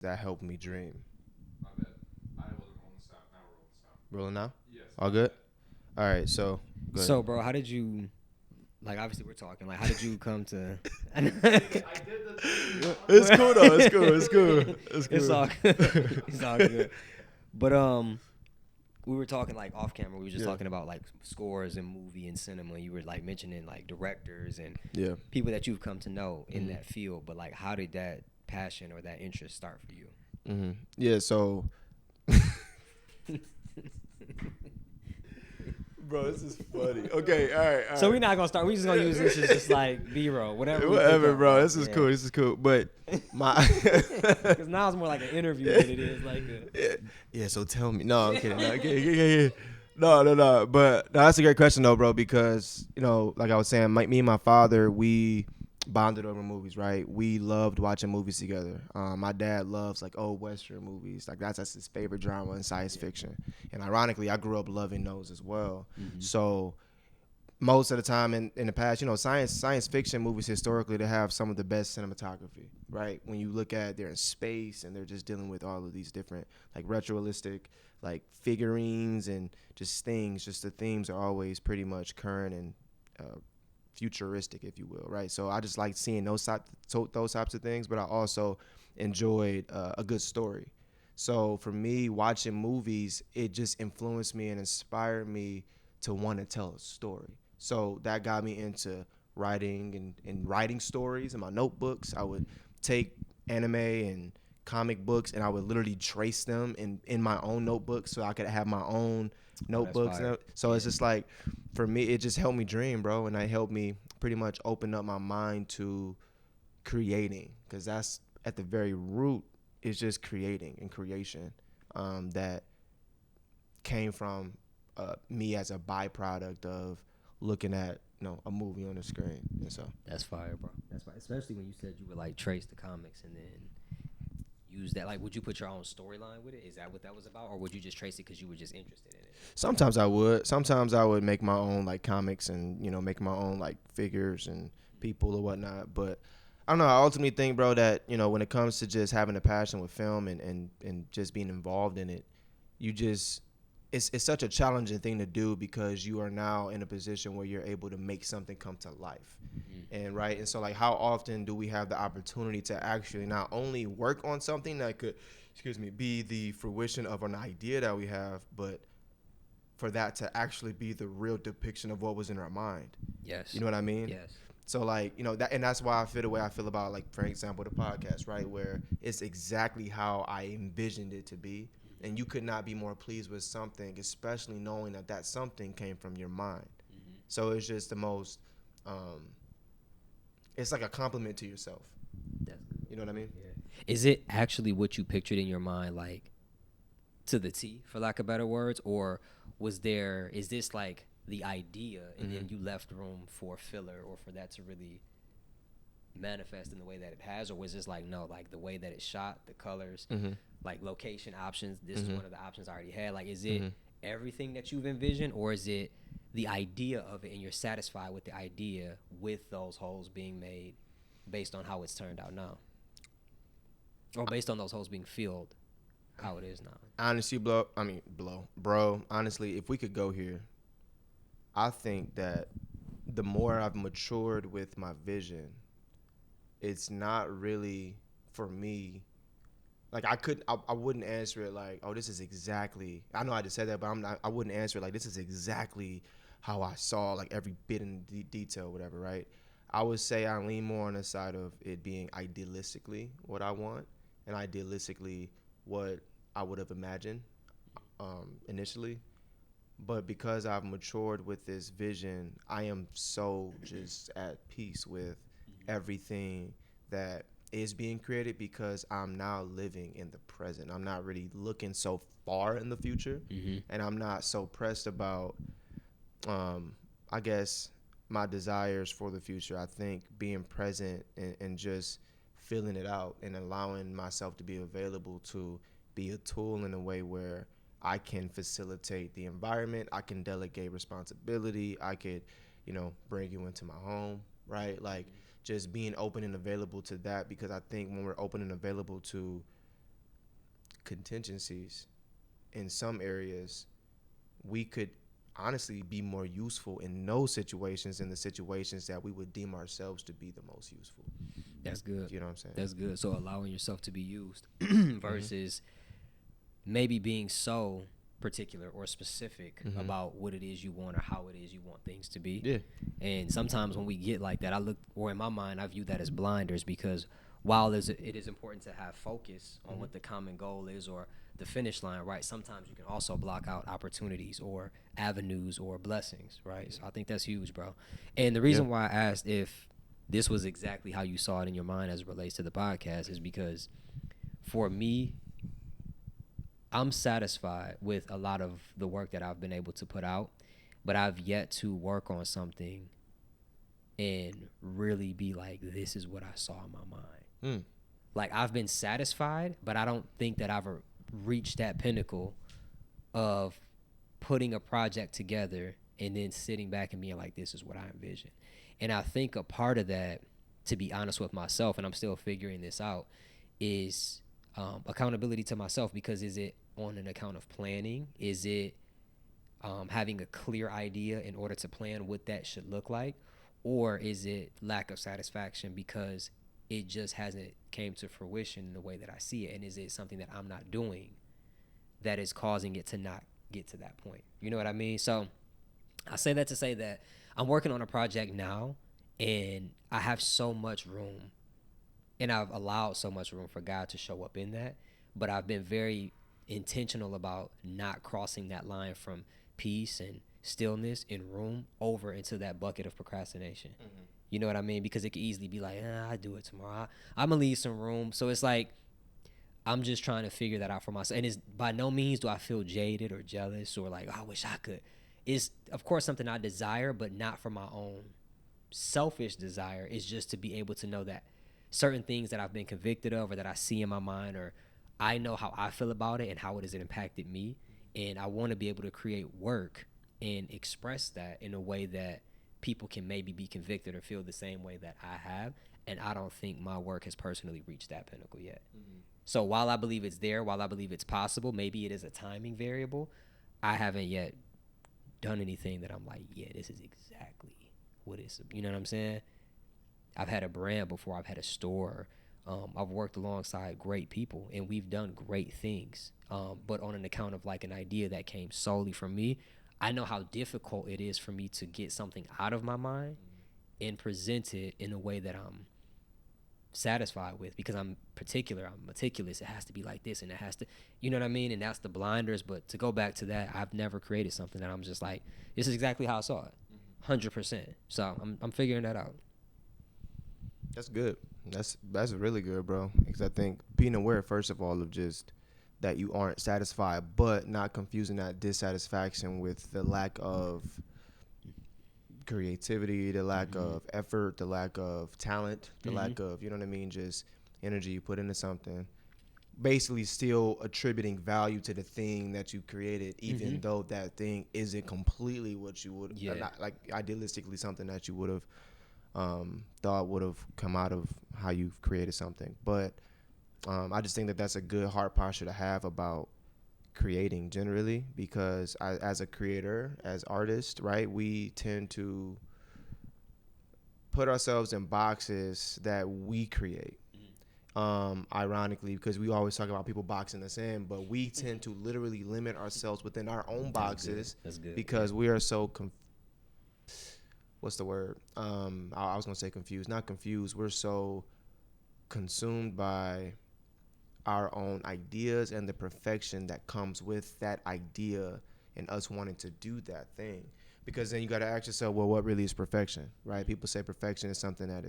that helped me dream. My bad. I wasn't rolling the stop. Now we're rolling the stop. Rolling now? Yes, All my good? bad. All right, so good. So, bro, how did you like? Obviously, we're talking. Like, how did you come to? I did the thing. It's cool though. It's cool. It's cool. It's It's cool. all good. It's all good. But we were talking like off camera. We were just Yeah. talking about like scores and movie and cinema. You were like mentioning like directors and Yeah. people that you've come to know in Mhm. that field. But like, how did that passion or that interest start for you? Yeah. So, bro, this is funny. Okay. All right. All So right. we're not gonna start. We just gonna use this as just like B-roll, whatever. we pick Whatever, up, bro. This is yeah. cool. This is cool. But my. Because now it's more like an interview than it is like a. Yeah. So tell me. No, I'm kidding. No, yeah. No. But no, that's a great question though, bro. Because like I was saying, me and my father, we bonded over movies, right? We loved watching movies together. My dad loves like old Western movies. Like that's his favorite genre in science fiction. And ironically, I grew up loving those as well. So most of the time in the past, science fiction movies historically they have some of the best cinematography, right? When you look at they're in space and they're just dealing with all of these different like retroalistic like figurines and just things. Just the themes are always pretty much current and futuristic, if you will, right? So I just like seeing those types of things, but I also enjoyed a good story. So for me, watching movies, it just influenced me and inspired me to want to tell a story. So that got me into writing and writing stories in my notebooks. I would take anime and comic books and I would literally trace them in my own notebooks so I could have my own Oh, that's notebooks. fire. So it's just like, for me, it just helped me dream, bro. And it helped me pretty much open up my mind to creating because that's at the very root is just creating and creation that came from me as a byproduct of looking at a movie on the screen. And so That's fire, bro. That's fire. Especially when you said you would like trace the comics and then use that. Like, would you put your own storyline with it? Is that what that was about, or would you just trace it because you were just interested in it? sometimes I would. Sometimes I would make my own like comics and make my own like figures and people or whatnot. But I don't know. I ultimately think, bro, that when it comes to just having a passion with film and just being involved in it, you just it's such a challenging thing to do because you are now in a position where you're able to make something come to life. And right, and so like how often do we have the opportunity to actually not only work on something that could be the fruition of an idea that we have, but for that to actually be the real depiction of what was in our mind. Yes. You know what I mean? Yes. So like, that, and that's why I feel the way I feel about, like, for example, the podcast, right? Where it's exactly how I envisioned it to be. And you could not be more pleased with something, especially knowing that that something came from your mind. So it's just the most, it's like a compliment to yourself. Definitely. You know what I mean? Yeah. Is it actually what you pictured in your mind, like to the T, for lack of better words, or is this like the idea and then you left room for filler or for that to really manifest in the way that it has, or was this like no, like the way that it's shot, the colors, like location options, this is one of the options I already had, like is it everything that you've envisioned, or is it the idea of it and you're satisfied with the idea with those holes being made based on how it's turned out now, or based on those holes being filled how it is now? Honestly, bro, honestly, if we could go here, I think that the more I've matured with my vision, it's not really for me. Like I wouldn't answer it like, oh, this is exactly. I know I just said that, but I'm not. I wouldn't answer it like this is exactly how I saw like every bit in detail, whatever. Right? I would say I lean more on the side of it being idealistically what I want, and idealistically what I would have imagined initially. But because I've matured with this vision, I am so just at peace with everything that is being created because I'm now living in the present. I'm not really looking so far in the future, and I'm not so pressed about, I guess, my desires for the future. I think being present and just feeling it out and allowing myself to be available to be a tool in a way where I can facilitate the environment. I can delegate responsibility. I could, bring you into my home, right? Like just being open and available to that because I think when we're open and available to contingencies in some areas, we could honestly be more useful in those situations than the situations that we would deem ourselves to be the most useful. That's good. You know what I'm saying? That's good. So allowing yourself to be used versus maybe being so particular or specific about what it is you want or how it is you want things to be. Yeah. And sometimes when we get like that, in my mind, I view that as blinders, because while it is important to have focus on what the common goal is or the finish line, right? Sometimes you can also block out opportunities or avenues or blessings, right? So I think that's huge, bro. And the reason why I asked if this was exactly how you saw it in your mind as it relates to the podcast is because for me, I'm satisfied with a lot of the work that I've been able to put out, but I've yet to work on something and really be like, this is what I saw in my mind. Like, I've been satisfied, but I don't think that I've reached that pinnacle of putting a project together and then sitting back and being like, this is what I envision. And I think a part of that, to be honest with myself, and I'm still figuring this out, is accountability to myself. Because is it on an account of planning? Is it having a clear idea in order to plan what that should look like? Or is it lack of satisfaction because it just hasn't came to fruition in the way that I see it? And is it something that I'm not doing that is causing it to not get to that point? You know what I mean? So I say that to say that I'm working on a project now, and I have so much room, and I've allowed so much room for God to show up in that. But I've been very intentional about not crossing that line from peace and stillness and room over into that bucket of procrastination. You know what I mean? Because it could easily be like, I do it tomorrow. I'm going to leave some room. So it's like, I'm just trying to figure that out for myself. And it's by no means do I feel jaded or jealous or like, oh, I wish I could. It's, of course, something I desire, but not for my own selfish desire. It's just to be able to know that certain things that I've been convicted of or that I see in my mind, or I know how I feel about it and how it has impacted me. And I want to be able to create work and express that in a way that people can maybe be convicted or feel the same way that I have. And I don't think my work has personally reached that pinnacle yet. So while I believe it's there, while I believe it's possible, maybe it is a timing variable, I haven't yet done anything that I'm like, yeah, this is exactly what it's, you know what I'm saying? I've had a brand before, I've had a store, I've worked alongside great people, and we've done great things. But on an account of like an idea that came solely from me, I know how difficult it is for me to get something out of my mind and present it in a way that I'm satisfied with, because I'm particular, I'm meticulous. It has to be like this, and it has to, you know what I mean? And that's the blinders. But to go back to that, I've never created something that I'm just like, this is exactly how I saw it, 100%. So I'm figuring that out. That's good. That's really good, bro. Because I think being aware, first of all, of just that you aren't satisfied, but not confusing that dissatisfaction with the lack of creativity, the lack of effort, the lack of talent, the lack of, you know what I mean, just energy you put into something. Basically still attributing value to the thing that you created, even though that thing isn't completely what you would, not, like idealistically something that you would have thought would have come out of how you've created something. But I just think that that's a good heart posture to have about creating generally, because as a creator, as artists, right, we tend to put ourselves in boxes that we create. Ironically, because we always talk about people boxing us in, but we tend to literally limit ourselves within our own boxes. That's good. Because we are so what's the word? I was gonna say confused, not confused. We're so consumed by our own ideas and the perfection that comes with that idea and us wanting to do that thing. Because then you got to ask yourself, well, what really is perfection, right? People say perfection is something that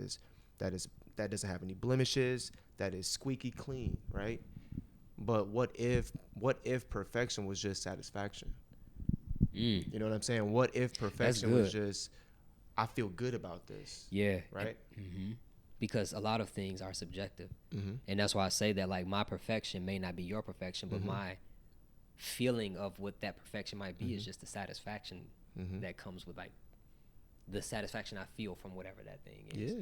doesn't have any blemishes, that is squeaky clean, right? But what if perfection was just satisfaction? You know what I'm saying? What if perfection was just, I feel good about this? Yeah. Right? Because a lot of things are subjective. And that's why I say that, like, my perfection may not be your perfection, but my feeling of what that perfection might be is just the satisfaction that comes with, like, the satisfaction I feel from whatever that thing is. Yeah.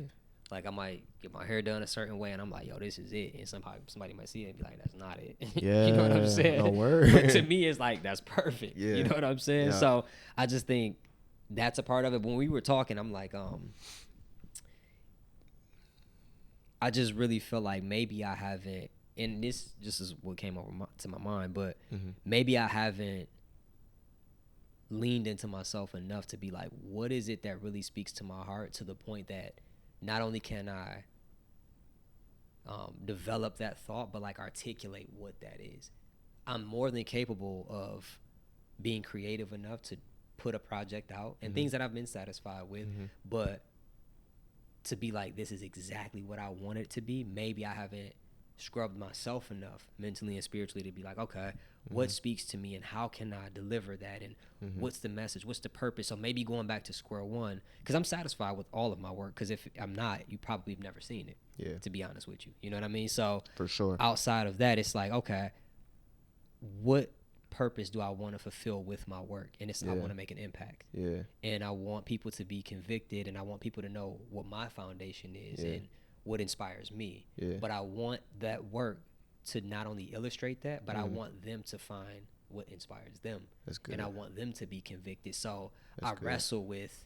Like I might get my hair done a certain way, and I'm like, yo, this is it. And somebody might see it and be like, that's not it. Yeah, you know what I'm saying? no word. But to me, it's like that's perfect. Yeah. You know what I'm saying? Yeah. So I just think that's a part of it. When we were talking, I'm like, I just really feel like maybe I haven't, and this just is what came over to my mind, but maybe I haven't leaned into myself enough to be like, what is it that really speaks to my heart, to the point that not only can I develop that thought, but like articulate what that is. I'm more than capable of being creative enough to put a project out and things that I've been satisfied with, but to be like, this is exactly what I want it to be. Maybe I haven't scrubbed myself enough mentally and spiritually to be like, okay, what speaks to me and how can I deliver that, and what's the message, what's the purpose? So maybe going back to square one, because I'm satisfied with all of my work, because if I'm not, you probably have never seen it. Yeah. To be honest with you, you know what I mean? So For sure. outside of that, it's like, okay, what purpose do I want to fulfill with my work? And it's I want to make an impact. Yeah. And I want people to be convicted, and I want people to know what my foundation is and what inspires me. Yeah. But I want that work to not only illustrate that, but I want them to find what inspires them. That's good. And I want them to be convicted. So That's I good. wrestle with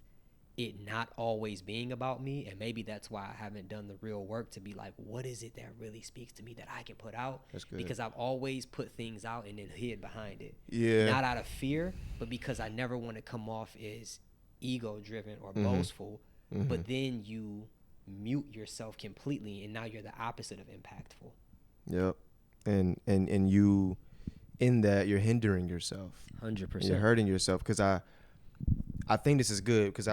it not always being about me, and maybe that's why I haven't done the real work to be like, what is it that really speaks to me that I can put out? That's good. Because I've always put things out and then hid behind it. Yeah. Not out of fear, but because I never want to come off as ego driven or boastful. But then you mute yourself completely, and now you're the opposite of impactful. Yep. And you, in that, you're hindering yourself. 100%. You're hurting yourself, because I think this is good, because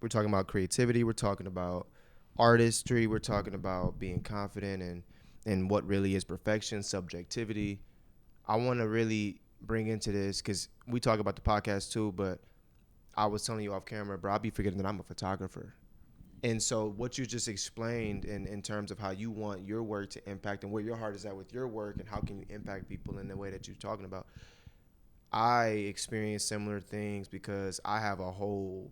we're talking about creativity, we're talking about artistry, we're talking about being confident and what really is perfection, subjectivity. I want to really bring into this, because we talk about the podcast too, but I was telling you off camera, bro, I'll be forgetting that I'm a photographer. And so what you just explained in terms of how you want your work to impact and where your heart is at with your work and how can you impact people in the way that you're talking about, I experience similar things because I have a whole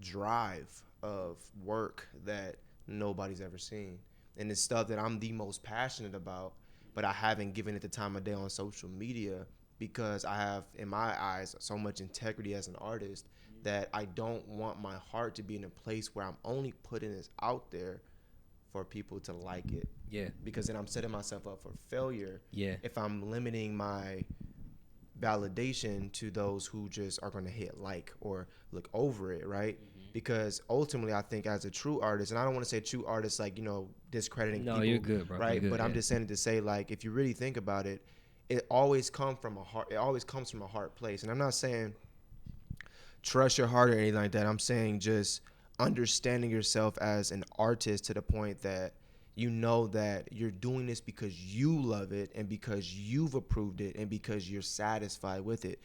drive of work that nobody's ever seen. And it's stuff that I'm the most passionate about, but I haven't given it the time of day on social media because I have, in my eyes, so much integrity as an artist that I don't want my heart to be in a place where I'm only putting this out there for people to like it. Yeah. Because then I'm setting myself up for failure. Yeah. If I'm limiting my validation to those who just are going to hit like or look over it, right? Because ultimately I think as a true artist, and I don't want to say true artist like, you know, discrediting people. No, you're good, bro. Right? You're good, but I'm yeah. just saying it to say, like, if you really think about it, it always comes from a heart place. And I'm not saying trust your heart or anything like that. I'm saying just understanding yourself as an artist to the point that you know that you're doing this because you love it and because you've approved it and because you're satisfied with it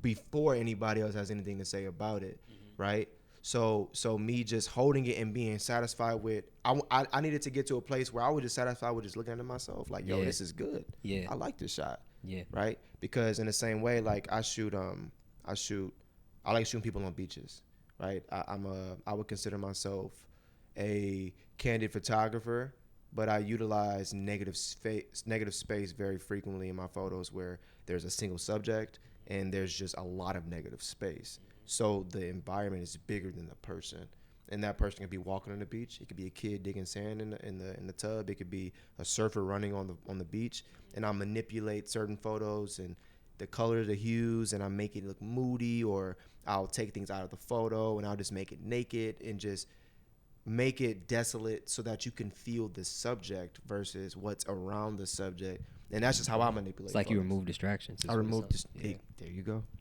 before anybody else has anything to say about it, right? So me just holding it and being satisfied with, I needed to get to a place where I was just satisfied with just looking at myself like, yo, this is good. Yeah. I like this shot. Yeah. Right? Because in the same way, like I like shooting people on beaches, right? I would consider myself a candid photographer, but I utilize negative space very frequently in my photos where there's a single subject and there's just a lot of negative space. So the environment is bigger than the person. And that person could be walking on the beach. It could be a kid digging sand in the tub. It could be a surfer running on the beach. And I manipulate certain photos and the color, the hues, and I make it look moody, or I'll take things out of the photo and I'll just make it naked and just make it desolate so that you can feel the subject versus what's around the subject. And that's just how I manipulate. It's like you photos. remove distractions. I remove Yeah. there you go.